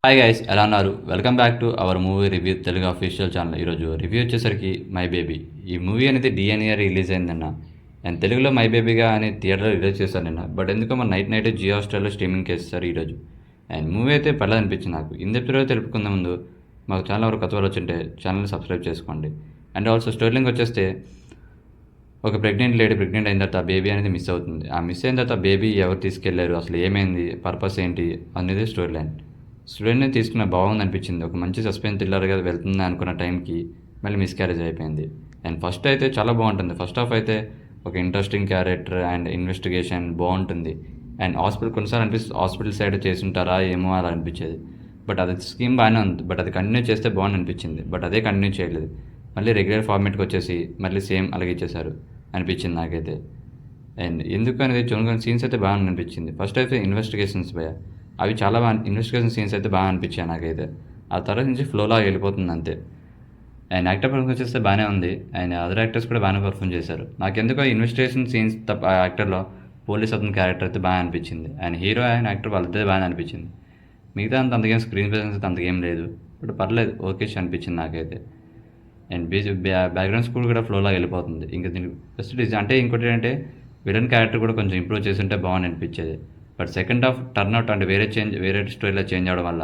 Hi guys, ఎలా ఉన్నారు? Welcome back to our movie review Telugu official channel. ఈరోజు review వచ్చేసరికి మై బేబీ. ఈ మూవీ అనేది డిఎన్ఏ రిలీజ్ అయిందన్న. అండ్ తెలుగులో మై బేబీగా అని థియేటర్లో రిలీజ్ చేశాను నిన్న. బట్ ఎందుకో మన నైట్ జియో హాట్‌స్టార్‌లో స్ట్రీమింగ్కి వేస్తారు ఈరోజు. అండ్ మూవీ అయితే పర్లేదు అనిపించింది నాకు. ఇందెప్పుడో తెలుపుకునే ముందు మాకు ఛానల్ ఎవరు కొత్త వాళ్ళు వచ్చింటే ఛానల్ని సబ్స్క్రైబ్ చేసుకోండి. అండ్ ఆల్సో స్టోరీలింగ్ వచ్చేస్తే ఒక ప్రెగ్నెంట్ లేడీ ప్రెగ్నెంట్ అయిన తర్వాత బేబీ అనేది మిస్ అవుతుంది. ఆ మిస్ అయిన తర్వాత బేబీ ఎవరు తీసుకెళ్లారు, అసలు ఏమైంది, పర్పస్ ఏంటి అనేది స్టోరీ లైన్. స్టూడెంట్‌ని తీసుకున్న బాగుంది అనిపించింది. ఒక మంచి సస్పెన్స్ థ్రిల్లర్‌గా వెళ్తుంది అనుకున్న టైంకి మళ్ళీ మిస్‌క్యారేజ్ అయిపోయింది. అండ్ ఫస్ట్ అయితే చాలా బాగుంటుంది. ఫస్ట్ హాఫ్ అయితే ఒక ఇంట్రెస్టింగ్ క్యారెక్టర్ అండ్ ఇన్వెస్టిగేషన్ బాగుంటుంది. అండ్ కొన్నిసార్లు అనిపిస్తుంది హాస్పిటల్ సైడ్ చేసుంటారా ఏమో అలా అనిపించేది. బట్ అది స్కీమ్ బాగానే ఉంది. బట్ అది కంటిన్యూ చేస్తే బాగుంది అనిపించింది. బట్ అదే కంటిన్యూ చేయలేదు. మళ్ళీ రెగ్యులర్ ఫార్మేట్కి వచ్చేసి మళ్ళీ సేమ్ అలాగే ఇచ్చేశారు అనిపించింది నాకైతే. అండ్ ఎందుకు అనేది కొన్ని సీన్స్ అయితే బాగా అనిపించింది. ఫస్ట్ అయితే ఇన్వెస్టిగేషన్స్ అవి చాలా బాగా ఇన్వెస్టిగేషన్ సీన్స్ అయితే బాగా అనిపించాయి నాకైతే. ఆ తర్వాత నుంచి ఫ్లోలా వెళ్ళిపోతుంది అంతే. అండ్ యాక్టర్ పర్ఫార్మెన్స్ చేస్తే బాగానే ఉంది. అండ్ అదర్ యాక్టర్స్ కూడా బాగానే పర్ఫార్మ్ చేశారు. నాకెందుకో ఇన్వెస్టిగేషన్ సీన్స్ తప్ప ఆ యాక్టర్లో పోలీస్ అతని క్యారెక్టర్ అయితే బాగా అనిపించింది. అండ్ హీరో అండ్ యాక్టర్ వాళ్ళిద్దరే బాగా అనిపించింది. మిగతా అంతగేం స్క్రీన్ ప్రెజెన్స్ అయితే అంతగేం లేదు. బట్ పర్లేదు, ఓకేష్ అనిపించింది నాకైతే. అండ్ బ్యాక్గ్రౌండ్ స్కోర్ కూడా ఫ్లోలా వెళ్ళిపోతుంది. ఇంకా దీనికి బెస్ట్ డిజైన్ అంటే ఇంకోటి ఏంటంటే విలన్ క్యారెక్టర్ కూడా కొంచెం ఇంప్రూవ్ చేసి ఉంటే బాగుంది అనిపించేది. బట్ సెకండ్ హాఫ్ టర్న్అవుట్ అంటే వేరే స్టోరీలో చేంజ్ అవ్వడం వల్ల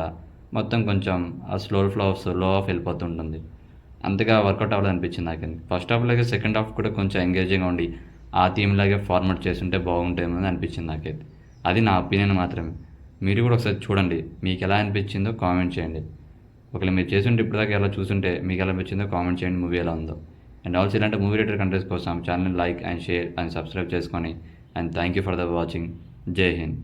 మొత్తం కొంచెం ఆ లో ఆఫ్ వెళ్ళిపోతుంటుంది. అంతగా వర్కౌట్ అవ్వడం అనిపించింది నాకు. ఫస్ట్ హాఫ్ లాగే సెకండ్ హాఫ్ కూడా కొంచెం ఎంగేజింగ్గా ఉండి ఆ థీమ్ లాగే ఫార్మాట్ చేస్తుంటే బాగుంటుందేమో అని అనిపించింది నాకైతే. అది నా ఒపీనియన్ మాత్రమే. మీరు కూడా ఒకసారి చూడండి, మీకు ఎలా అనిపించిందో కామెంట్ చేయండి. ఒకవేళ మీరు చేస్తుంటే ఇప్పటిదాకా ఎలా చూస్తుంటే మీకు ఎలా అనిపించిందో కామెంట్ చేయండి, మూవీ ఎలా ఉందో. అండ్ ఆల్సో ఇలాంటి మూవీ రిలేటెడ్ కంటెంట్స్ కోసం channel like and share and subscribe చేసుకొని. And thank you for the watching. జై హింద్.